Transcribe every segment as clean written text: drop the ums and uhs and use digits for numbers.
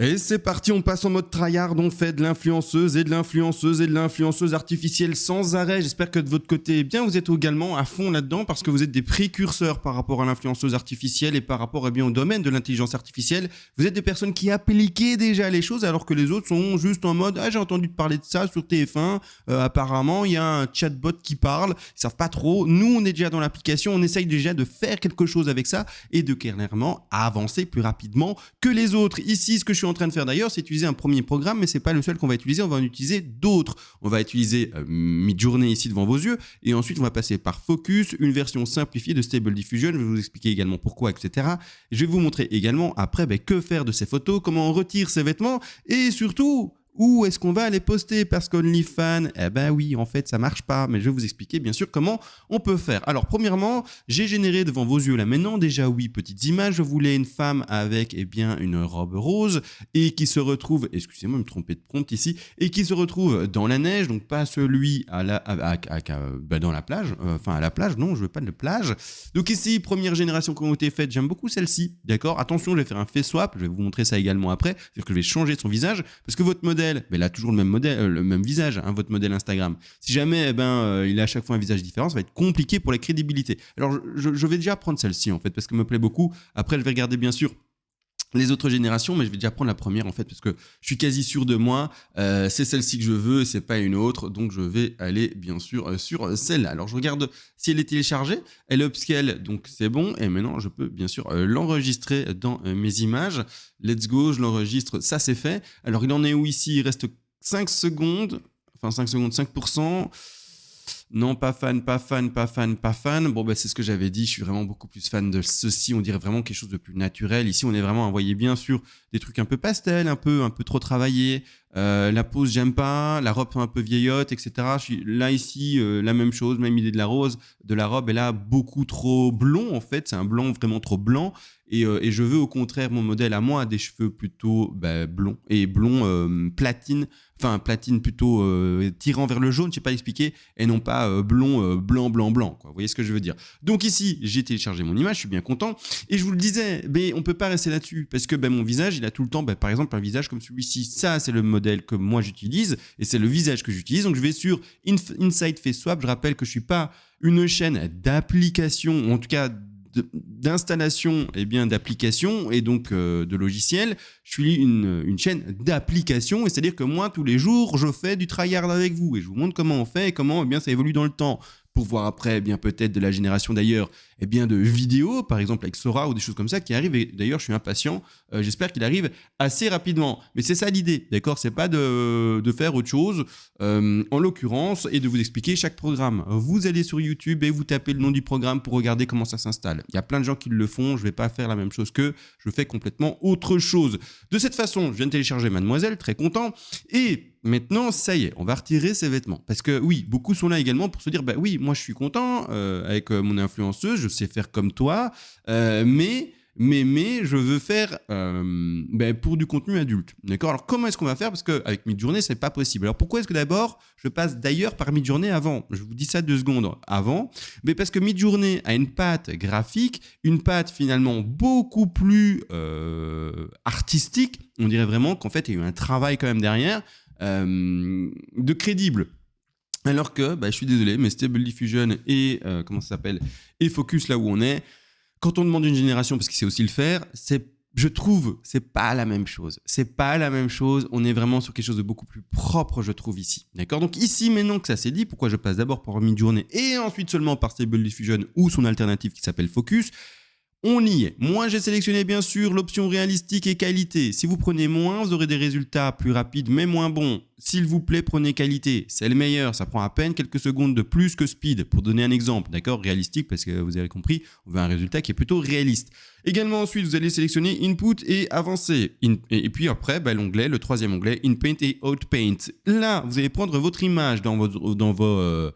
Et c'est parti, on passe en mode tryhard, on fait de l'influenceuse et de l'influenceuse et de l'influenceuse artificielle sans arrêt. J'espère que de votre côté, eh bien, vous êtes également à fond là-dedans parce que vous êtes des précurseurs par rapport à l'influenceuse artificielle et par rapport au domaine de l'intelligence artificielle. Vous êtes des personnes qui appliquaient déjà les choses alors que les autres sont juste en mode « Ah, j'ai entendu te parler de ça sur TF1, apparemment, il y a un chatbot qui parle, ils savent pas trop. » Nous, on est déjà dans l'application, on essaye déjà de faire quelque chose avec ça et de clairement avancer plus rapidement que les autres. Ici, ce que je suis en train de faire d'ailleurs, c'est utiliser un premier programme, mais c'est pas le seul qu'on va utiliser, on va en utiliser d'autres. On va utiliser Midjourney ici devant vos yeux, et ensuite on va passer par Focus, une version simplifiée de Stable Diffusion, je vais vous expliquer également pourquoi, etc. Et je vais vous montrer également après que faire de ces photos, comment on retire ces vêtements, et surtout... où est-ce qu'on va les poster? Parce qu'OnlyFans, eh ben oui, en fait, ça marche pas. Mais je vais vous expliquer, bien sûr, comment on peut faire. Alors, premièrement, j'ai généré devant vos yeux là maintenant, déjà, oui, petites images. Je voulais une femme avec, eh bien, une robe rose et qui se retrouve, excusez-moi, je me trompais de prompt ici, et qui se retrouve dans la neige, donc pas celui dans la plage, à la plage, non, je veux pas de plage. Donc ici, première génération qui ont été faites, j'aime beaucoup celle-ci, d'accord? Attention, je vais faire un face swap, je vais vous montrer ça également après, c'est-à-dire que je vais changer son visage, parce que votre modèle, mais il a toujours le même modèle, le même visage, hein, votre modèle Instagram. Si jamais il a à chaque fois un visage différent, ça va être compliqué pour la crédibilité. Alors je vais déjà prendre celle-ci en fait parce qu'elle me plaît beaucoup. Après je vais regarder bien sûr les autres générations, mais je vais déjà prendre la première en fait parce que je suis quasi sûr de moi, c'est celle-ci que je veux, c'est pas une autre, donc je vais aller bien sûr sur celle-là. Alors je regarde si elle est téléchargée, elle est upscale, donc c'est bon, et maintenant je peux bien sûr l'enregistrer dans mes images. Let's go, je l'enregistre, ça c'est fait. Alors il en est où ici? Il reste 5 secondes, 5%. Non, pas fan. Bon, c'est ce que j'avais dit. Je suis vraiment beaucoup plus fan de ceci. On dirait vraiment quelque chose de plus naturel. Ici, on est vraiment, vous voyez bien sûr, des trucs un peu pastel, un peu trop travaillés. La pose, j'aime pas. La robe un peu vieillotte, etc. Je suis là, ici, la même chose, même idée de la rose, de la robe. Et là, beaucoup trop blond, en fait. C'est un blanc vraiment trop blanc. Et je veux au contraire mon modèle à moi des cheveux plutôt blonds et blond platine plutôt tirant vers le jaune, je sais pas expliquer, et non pas blond blanc quoi. Vous voyez ce que je veux dire? Donc ici j'ai téléchargé mon image, je suis bien content, et je vous le disais, mais on peut pas rester là-dessus parce que mon visage il a tout le temps par exemple un visage comme celui-ci. Ça c'est le modèle que moi j'utilise et c'est le visage que j'utilise. Donc je vais sur Inside Face Swap. Je rappelle que je suis pas une chaîne d'application, ou en tout cas d'installation d'applications et donc de logiciels. Je suis une chaîne d'applications, et c'est-à-dire que moi tous les jours je fais du tryhard avec vous et je vous montre comment on fait et comment ça évolue dans le temps, pour voir après peut-être de la génération d'ailleurs de vidéos, par exemple avec Sora ou des choses comme ça qui arrivent. Et d'ailleurs je suis impatient, j'espère qu'il arrive assez rapidement, mais c'est ça l'idée, d'accord? C'est pas de faire autre chose en l'occurrence, et de vous expliquer chaque programme. Vous allez sur YouTube et vous tapez le nom du programme pour regarder comment ça s'installe. Il y a plein de gens qui le font, je vais pas faire la même chose qu'eux, je fais complètement autre chose. De cette façon, je viens de télécharger Mademoiselle, très content, et maintenant, ça y est, on va retirer ces vêtements. Parce que oui, beaucoup sont là également pour se dire, oui, moi je suis content avec mon influenceuse, je sais faire comme toi, mais je veux faire pour du contenu adulte. D'accord? Alors comment est-ce qu'on va faire? Parce qu'avec Midjourney, c'est pas possible. Alors pourquoi est-ce que d'abord, je passe d'ailleurs par Midjourney avant? Je vous dis ça 2 secondes avant. Mais parce que Midjourney a une patte graphique, une patte finalement beaucoup plus artistique. On dirait vraiment qu'en fait, il y a eu un travail quand même derrière de crédible. Alors que, je suis désolé, mais Stable Diffusion et et Focus, là où on est, quand on demande une génération, parce qu'il sait aussi le faire, je trouve, c'est pas la même chose. C'est pas la même chose. On est vraiment sur quelque chose de beaucoup plus propre, je trouve, ici. D'accord? Donc ici, maintenant que ça c'est dit, pourquoi je passe d'abord par Midjourney et ensuite seulement par Stable Diffusion ou son alternative qui s'appelle Focus? On y est. Moi, j'ai sélectionné bien sûr l'option réalistique et qualité. Si vous prenez moins, vous aurez des résultats plus rapides mais moins bons. S'il vous plaît, prenez qualité. C'est le meilleur. Ça prend à peine quelques secondes de plus que speed. Pour donner un exemple, d'accord? Réalistique, parce que vous avez compris, on veut un résultat qui est plutôt réaliste. Également, ensuite, vous allez sélectionner Input et Avancer. Et puis après, l'onglet, le 3e onglet, In Paint et Out Paint. Là, vous allez prendre votre image dans vos,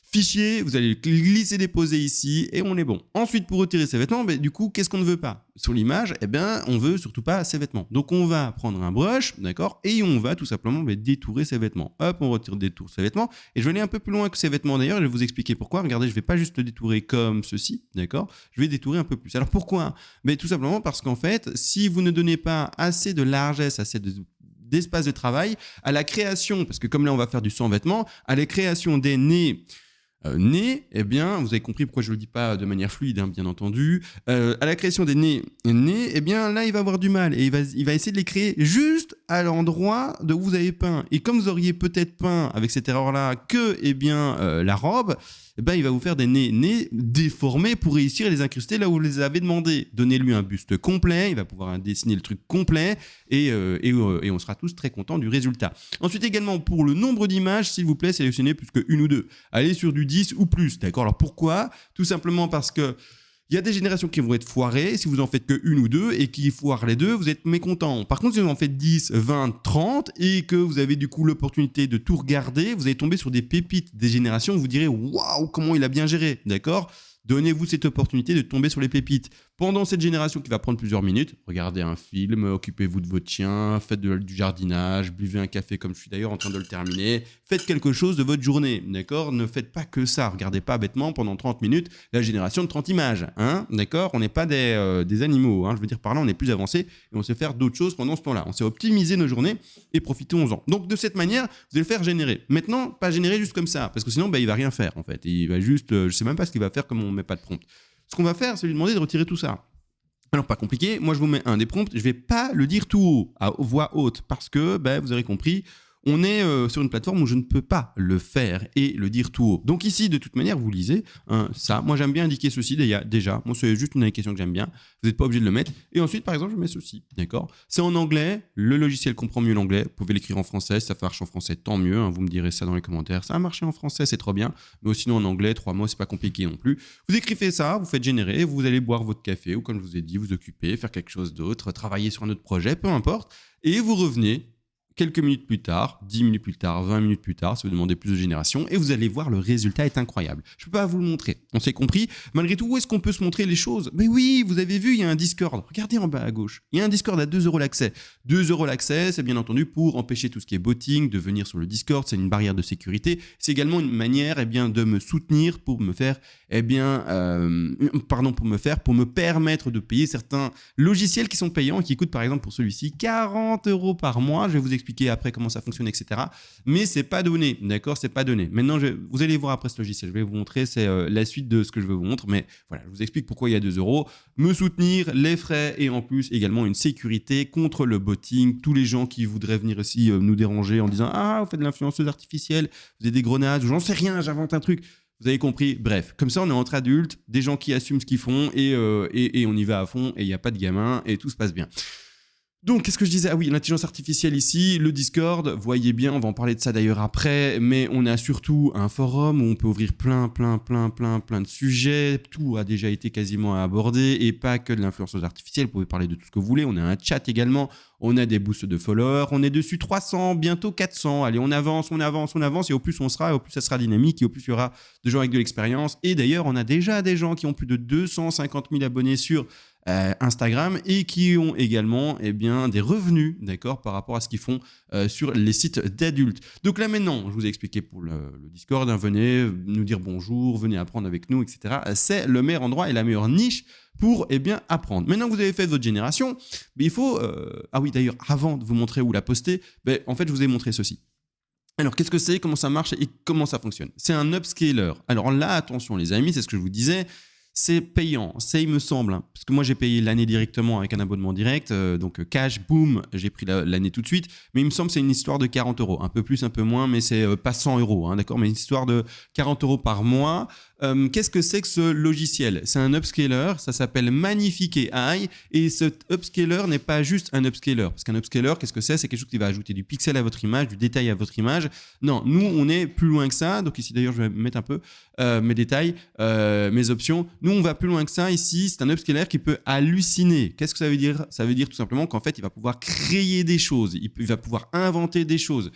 Fichier, vous allez le glisser, déposer ici et on est bon. Ensuite, pour retirer ces vêtements, du coup, qu'est-ce qu'on ne veut pas? Sur l'image, on veut surtout pas ces vêtements. Donc, on va prendre un brush, d'accord, et on va tout simplement détourer ces vêtements. Hop, on détourne ces vêtements. Et je vais aller un peu plus loin que ces vêtements d'ailleurs, je vais vous expliquer pourquoi. Regardez, je ne vais pas juste le détourer comme ceci, d'accord? Je vais détourer un peu plus. Alors, pourquoi? Tout simplement parce qu'en fait, si vous ne donnez pas assez de largesse, d'espace de travail à la création, parce que comme là, on va faire du sans vêtements, à la création des nez, vous avez compris pourquoi je ne le dis pas de manière fluide, bien entendu. À la création des nez, là, il va avoir du mal et il va essayer de les créer juste à l'endroit de où vous avez peint. Et comme vous auriez peut-être peint avec cette erreur-là que, la robe, il va vous faire des nez déformés pour réussir à les incruster là où vous les avez demandé. Donnez-lui un buste complet, il va pouvoir dessiner le truc complet et on sera tous très contents du résultat. Ensuite également, pour le nombre d'images, s'il vous plaît, sélectionnez plus qu'une ou deux. Allez sur du 10 ou plus, d'accord? Alors pourquoi? Tout simplement parce que il y a des générations qui vont être foirées. Si vous en faites que une ou deux et qui foirent les deux, vous êtes mécontent. Par contre, si vous en faites 10, 20, 30 et que vous avez du coup l'opportunité de tout regarder, vous allez tomber sur des pépites des générations où vous direz waouh, comment il a bien géré, d'accord? Donnez-vous cette opportunité de tomber sur les pépites. Pendant cette génération qui va prendre plusieurs minutes, regardez un film, occupez-vous de votre chien, faites du jardinage, buvez un café comme je suis d'ailleurs en train de le terminer, faites quelque chose de votre journée, d'accord? Ne faites pas que ça, regardez pas bêtement pendant 30 minutes la génération de 30 images, d'accord? On n'est pas des animaux, je veux dire par là on est plus avancé et on sait faire d'autres choses pendant ce temps-là. On sait optimiser nos journées et profitons-en. Donc de cette manière, vous allez le faire générer. Maintenant, pas générer juste comme ça, parce que sinon il va rien faire en fait. Il va juste, je sais même pas ce qu'il va faire comme on met pas de prompt. Ce qu'on va faire, c'est lui demander de retirer tout ça. Alors, pas compliqué, moi je vous mets un des prompts, je vais pas le dire tout haut, à voix haute, parce que, vous aurez compris, on est sur une plateforme où je ne peux pas le faire et le dire tout haut. Donc ici, de toute manière, vous lisez ça. Moi, j'aime bien indiquer ceci déjà. Moi, c'est juste une indication que j'aime bien. Vous n'êtes pas obligé de le mettre. Et ensuite, par exemple, je mets ceci. D'accord? C'est en anglais. Le logiciel comprend mieux l'anglais. Vous pouvez l'écrire en français. Si ça marche en français, tant mieux. Vous me direz ça dans les commentaires. Ça a marché en français, c'est trop bien. Mais sinon, en anglais, 3 mots, c'est pas compliqué non plus. Vous écrivez ça, vous faites générer, vous allez boire votre café ou comme je vous ai dit, vous occuper, faire quelque chose d'autre, travailler sur un autre projet, peu importe. Et vous revenez quelques minutes plus tard, 10 minutes plus tard, 20 minutes plus tard, si vous demandez plus de génération, et vous allez voir, le résultat est incroyable. Je ne peux pas vous le montrer, on s'est compris. Malgré tout, où est-ce qu'on peut se montrer les choses? Mais oui, vous avez vu, il y a un Discord. Regardez en bas à gauche. Il y a un Discord à 2 € l'accès. 2 € l'accès, c'est bien entendu pour empêcher tout ce qui est botting, de venir sur le Discord. C'est une barrière de sécurité. C'est également une manière de me soutenir pour me faire, pour me permettre de payer certains logiciels qui sont payants et qui coûtent par exemple pour celui-ci 40 € par mois. Je vais vous expliquer après comment ça fonctionne, etc. Mais c'est pas donné, d'accord? C'est pas donné. Maintenant, vous allez voir après ce logiciel. Je vais vous montrer, c'est la suite de ce que je veux vous montrer. Mais voilà, je vous explique pourquoi il y a 2 €. Me soutenir, les frais et en plus également une sécurité contre le botting. Tous les gens qui voudraient venir ici nous déranger en disant ah, vous faites de l'influenceuse artificielle, vous êtes des grenades ou j'en sais rien, j'invente un truc. Vous avez compris? Bref, comme ça, on est entre adultes, des gens qui assument ce qu'ils font et on y va à fond et il n'y a pas de gamins et tout se passe bien. Donc, qu'est-ce que je disais? Ah oui, l'intelligence artificielle ici, le Discord, voyez bien, on va en parler de ça d'ailleurs après, mais on a surtout un forum où on peut ouvrir plein de sujets, tout a déjà été quasiment abordé, et pas que de l'influenceuse artificielle, vous pouvez parler de tout ce que vous voulez, on a un chat également, on a des boosts de followers, on est dessus 300, bientôt 400, allez, on avance, et au plus on sera, au plus ça sera dynamique, et au plus il y aura de gens avec de l'expérience, et d'ailleurs, on a déjà des gens qui ont plus de 250 000 abonnés sur Instagram et qui ont également des revenus, d'accord, par rapport à ce qu'ils font sur les sites d'adultes. Donc là maintenant, je vous ai expliqué pour le Discord, venez nous dire bonjour, venez apprendre avec nous, etc. C'est le meilleur endroit et la meilleure niche pour apprendre. Maintenant que vous avez fait votre génération, il faut... Ah oui, d'ailleurs, avant de vous montrer où la poster, en fait, je vous ai montré ceci. Alors, qu'est-ce que c'est, comment ça marche et comment ça fonctionne? C'est un upscaler. Alors là, attention les amis, c'est ce que je vous disais, c'est payant, c'est il me semble, parce que moi j'ai payé l'année directement avec un abonnement direct, donc cash, boum, j'ai pris l'année tout de suite, mais il me semble que c'est une histoire de 40 €, un peu plus, un peu moins, mais c'est pas 100 €, d'accord, mais une histoire de 40 € par mois. Qu'est-ce que c'est que ce logiciel? C'est un upscaler, ça s'appelle Magnifique AI, et ce upscaler n'est pas juste un upscaler, parce qu'un upscaler, qu'est-ce que c'est? C'est quelque chose qui va ajouter du pixel à votre image, du détail à votre image. Non, nous on est plus loin que ça, donc ici d'ailleurs je vais mettre un peu mes détails, mes options. Nous on va plus loin que ça, ici c'est un upscaler qui peut halluciner. Qu'est-ce que ça veut dire? Ça veut dire tout simplement qu'en fait il va pouvoir créer des choses, il va pouvoir inventer des choses.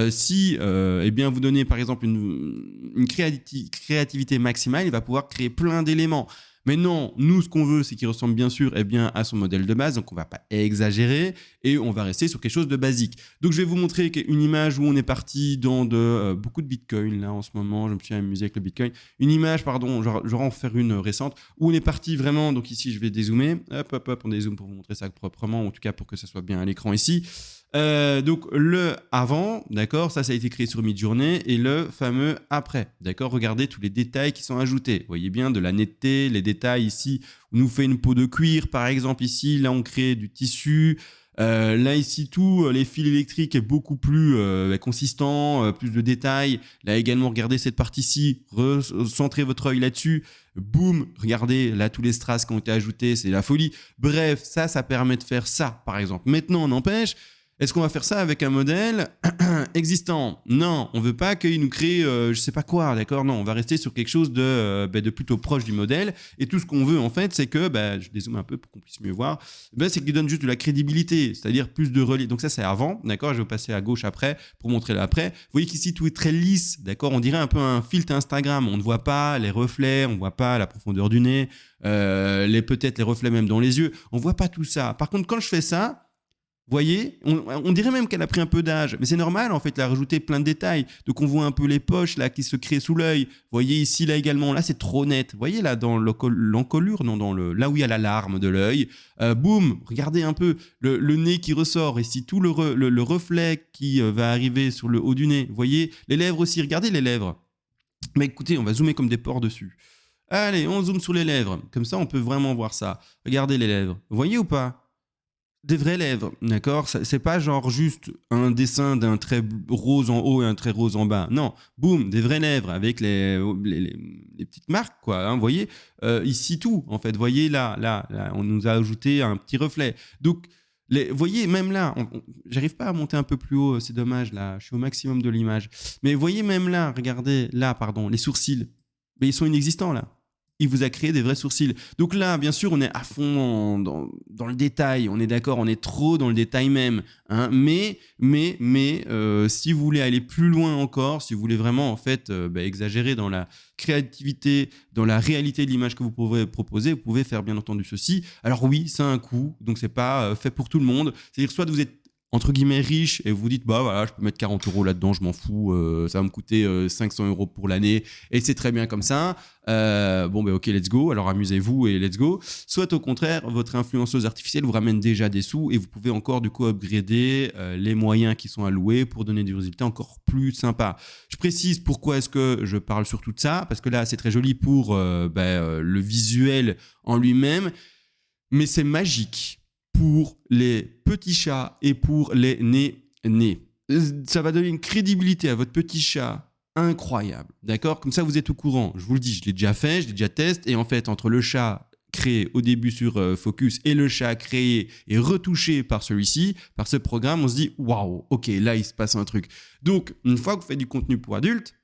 Si eh bien, vous donnez par exemple une créativité maximale, il va pouvoir créer plein d'éléments. Mais non, nous, ce qu'on veut, c'est qu'il ressemble bien sûr à son modèle de base, donc on ne va pas exagérer et on va rester sur quelque chose de basique. Donc je vais vous montrer une image où on est parti dans beaucoup de Bitcoin, là en ce moment, je me suis amusé avec le Bitcoin. Une image, pardon, je vais en faire une récente, où on est parti vraiment, donc ici je vais dézoomer, hop, on dézoome pour vous montrer ça proprement, en tout cas pour que ça soit bien à l'écran ici. Donc le avant, d'accord, ça a été créé sur Midjourney, et le fameux après, d'accord, regardez tous les détails qui sont ajoutés, vous voyez bien de la netteté, les détails ici, on nous fait une peau de cuir par exemple ici, là on crée du tissu, là ici tout, les fils électriques est beaucoup plus consistant, plus de détails, là également regardez cette partie-ci, recentrez votre œil là-dessus, boum, regardez là tous les strass qui ont été ajoutés, c'est la folie, bref, ça permet de faire ça par exemple. Maintenant on empêche. Est-ce qu'on va faire ça avec un modèle existant? Non, on ne veut pas qu'il nous crée je ne sais pas quoi, d'accord? Non, on va rester sur quelque chose de plutôt proche du modèle. Et tout ce qu'on veut, en fait, c'est que, je dézoome un peu pour qu'on puisse mieux voir, c'est qu'il donne juste de la crédibilité, c'est-à-dire plus de relief. Donc ça, c'est avant, d'accord? Je vais passer à gauche après pour montrer l'après. Vous voyez qu'ici, tout est très lisse, d'accord? On dirait un peu un filtre Instagram. On ne voit pas les reflets, on ne voit pas la profondeur du nez, peut-être les reflets même dans les yeux. On ne voit pas tout ça. Par contre, quand je fais ça, vous voyez, on dirait même qu'elle a pris un peu d'âge, mais c'est normal en fait, elle a rajouté plein de détails. Donc on voit un peu les poches là qui se créent sous l'œil. Vous voyez ici là également, là c'est trop net. Vous voyez là dans l'encolure, non, là où il y a la larme de l'œil. Boum, regardez un peu le nez qui ressort ici, tout le reflet qui va arriver sur le haut du nez. Vous voyez les lèvres aussi, regardez les lèvres. Mais écoutez, on va zoomer comme des porcs dessus. Allez, on zoome sur les lèvres, comme ça on peut vraiment voir ça. Regardez les lèvres, vous voyez ou pas? Des vraies lèvres, d'accord? C'est pas genre juste un dessin d'un trait rose en haut et un trait rose en bas. Non, boum, des vraies lèvres avec les petites marques, quoi. Hein, vous voyez, ici tout, en fait. Vous voyez là, on nous a ajouté un petit reflet. Donc, vous voyez, même là, j'arrive pas à monter un peu plus haut, c'est dommage, là, je suis au maximum de l'image. Mais vous voyez, même là, regardez, là, pardon, les sourcils, mais ils sont inexistants, là. Il vous a créé des vrais sourcils. Donc là, bien sûr, on est à fond dans le détail. On est d'accord, on est trop dans le détail même. Hein. Mais si vous voulez aller plus loin encore, si vous voulez vraiment en fait exagérer dans la créativité, dans la réalité de l'image que vous pouvez proposer, vous pouvez faire bien entendu ceci. Alors oui, ça a un coût, donc c'est pas fait pour tout le monde. C'est-à-dire soit vous êtes entre guillemets riche et vous vous dites voilà, je peux mettre 40 € là-dedans, je m'en fous, ça va me coûter 500 € pour l'année et c'est très bien comme ça. Ok, let's go, alors amusez-vous et let's go. Soit au contraire, votre influenceuse artificielle vous ramène déjà des sous et vous pouvez encore du coup upgrader les moyens qui sont alloués pour donner du résultat encore plus sympa. Je précise pourquoi est-ce que je parle sur tout ça, parce que là c'est très joli pour le visuel en lui-même, mais c'est magique pour les petits chats et pour les nés. Ça va donner une crédibilité à votre petit chat incroyable, d'accord? Comme ça, vous êtes au courant. Je vous le dis, je l'ai déjà fait, je l'ai déjà testé. Et en fait, entre le chat créé au début sur Focus et le chat créé et retouché par celui-ci, par ce programme, on se dit « Waouh, ok, là, il se passe un truc ». Donc, une fois que vous faites du contenu pour adultes,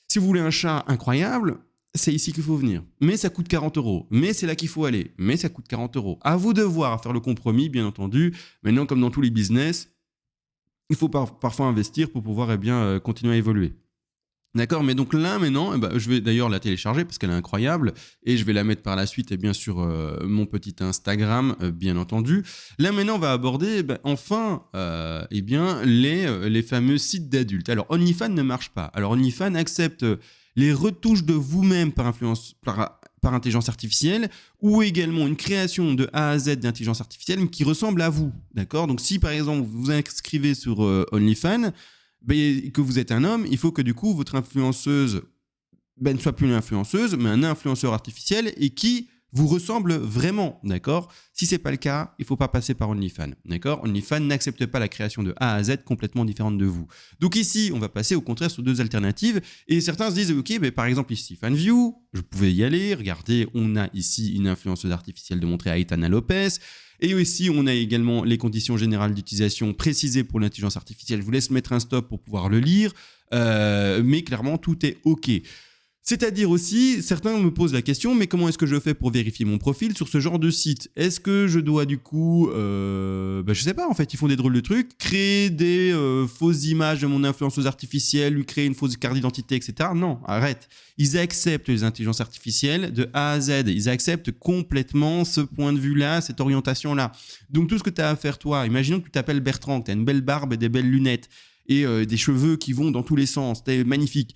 si vous voulez un chat incroyable, c'est ici qu'il faut venir. Mais ça coûte 40 €. Mais c'est là qu'il faut aller. Mais ça coûte 40 €. À vous de voir, faire le compromis, bien entendu. Maintenant, comme dans tous les business, il faut parfois investir pour pouvoir continuer à évoluer. D'accord, mais donc là, maintenant, je vais d'ailleurs la télécharger parce qu'elle est incroyable et je vais la mettre par la suite sur mon petit Instagram, bien entendu. Là, maintenant, on va aborder les fameux sites d'adultes. Alors, OnlyFans ne marche pas. Alors, OnlyFans accepte les retouches de vous-même par intelligence artificielle ou également une création de A à Z d'intelligence artificielle qui ressemble à vous. D'accord ? Donc, si par exemple vous vous inscrivez sur OnlyFans, que vous êtes un homme, il faut que du coup votre influenceuse ne soit plus une influenceuse, mais un influenceur artificiel et qui vous ressemble vraiment, d'accord ? Si c'est pas le cas, il faut pas passer par OnlyFans, d'accord ? OnlyFans n'accepte pas la création de A à Z complètement différente de vous. Donc ici, on va passer au contraire sur deux alternatives et certains se disent ok, par exemple ici FanView, je pouvais y aller, regardez, on a ici une influenceuse artificielle de montrer Aitana Lopez. Et aussi, on a également les conditions générales d'utilisation précisées pour l'intelligence artificielle. Je vous laisse mettre un stop pour pouvoir le lire, mais clairement, tout est OK. C'est-à-dire aussi, certains me posent la question, mais comment est-ce que je fais pour vérifier mon profil sur ce genre de site ? Est-ce que je dois du coup, je sais pas, en fait, ils font des drôles de trucs, créer des fausses images de mon influenceuse artificielle, lui créer une fausse carte d'identité, etc. Non, arrête. Ils acceptent les intelligences artificielles de A à Z. Ils acceptent complètement ce point de vue-là, cette orientation-là. Donc tout ce que tu as à faire, toi, imaginons que tu t'appelles Bertrand, que tu as une belle barbe et des belles lunettes, et des cheveux qui vont dans tous les sens, t'es magnifique.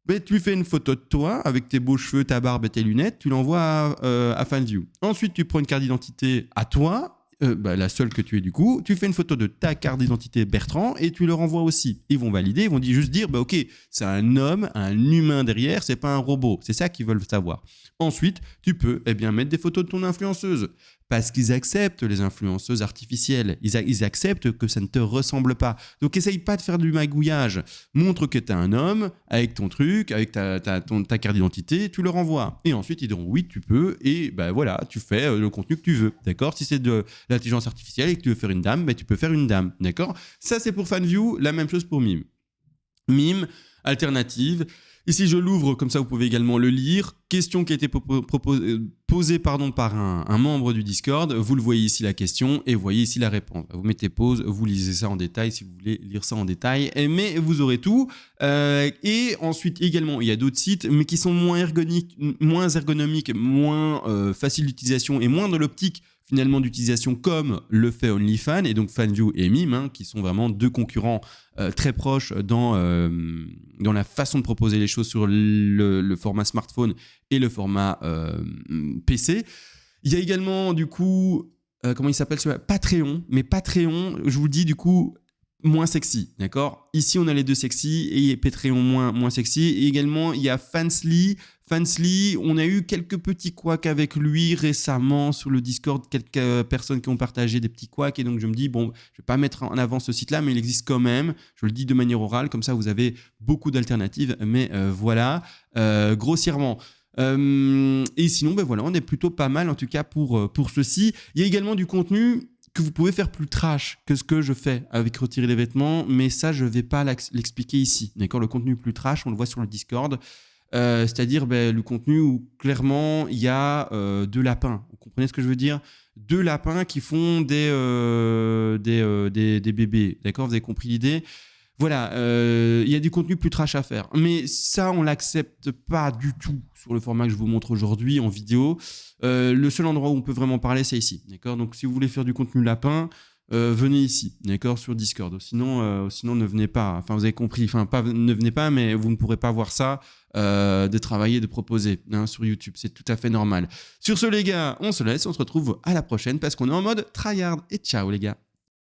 Mais tu fais une photo de toi avec tes beaux cheveux, ta barbe et tes lunettes, tu l'envoies à FanView. Ensuite, tu prends une carte d'identité à toi, la seule que tu es du coup, tu fais une photo de ta carte d'identité Bertrand et tu leur envoies aussi. Ils vont valider, ils vont juste dire, ok, c'est un homme, un humain derrière, c'est pas un robot. C'est ça qu'ils veulent savoir. Ensuite, tu peux mettre des photos de ton influenceuse. Parce qu'ils acceptent les influenceuses artificielles. Ils acceptent que ça ne te ressemble pas. Donc, essaye pas de faire du magouillage. Montre que tu es un homme avec ton truc, avec ta carte d'identité, tu leur envoies. Et ensuite, ils diront oui, tu peux. Et voilà, tu fais le contenu que tu veux. D'accord ? Si c'est de l'intelligence artificielle et que tu veux faire une dame, tu peux faire une dame. D'accord ? Ça, c'est pour FanView. La même chose pour Mime. Mime, alternative. Ici, je l'ouvre, comme ça vous pouvez également le lire. Question qui a été posée par un membre du Discord. Vous le voyez ici la question et vous voyez ici la réponse. Vous mettez pause, vous lisez ça en détail si vous voulez lire ça en détail. Mais vous aurez tout. Et ensuite, également, il y a d'autres sites, mais qui sont moins ergonomiques, moins faciles d'utilisation et moins dans l'optique finalement d'utilisation comme le fait OnlyFans et donc FanView et Mime, qui sont vraiment deux concurrents très proches dans la façon de proposer les choses sur le format smartphone et le format PC. Il y a également du coup, comment il s'appelle celui-là ? Patreon, mais Patreon, je vous le dis du coup, moins sexy, d'accord ? Ici, on a les deux sexy et Patreon moins sexy. Et également, il y a Fansly. Fansly, on a eu quelques petits couacs avec lui récemment sur le Discord, quelques personnes qui ont partagé des petits couacs et donc je me dis, bon, je ne vais pas mettre en avant ce site-là, mais il existe quand même, je le dis de manière orale, comme ça vous avez beaucoup d'alternatives, mais voilà, grossièrement. Et sinon, voilà, on est plutôt pas mal en tout cas pour ceci. Il y a également du contenu que vous pouvez faire plus trash que ce que je fais avec retirer les vêtements, mais ça, je ne vais pas l'expliquer ici. D'accord ? Le contenu plus trash, on le voit sur le Discord. C'est-à-dire le contenu où clairement il y a deux lapins. Vous comprenez ce que je veux dire ? Deux lapins qui font des bébés. D'accord ? Vous avez compris l'idée ? Voilà, il y a du contenu plus trash à faire. Mais ça, on ne l'accepte pas du tout sur le format que je vous montre aujourd'hui en vidéo. Le seul endroit où on peut vraiment parler, c'est ici. D'accord ? Donc, si vous voulez faire du contenu lapin, venez ici, d'accord, sur Discord. Sinon, ne venez pas. Enfin, vous avez compris. Enfin, ne venez pas, mais vous ne pourrez pas voir ça, de travailler, de proposer sur YouTube. C'est tout à fait normal. Sur ce, les gars, on se laisse. On se retrouve à la prochaine parce qu'on est en mode tryhard. Et ciao, les gars.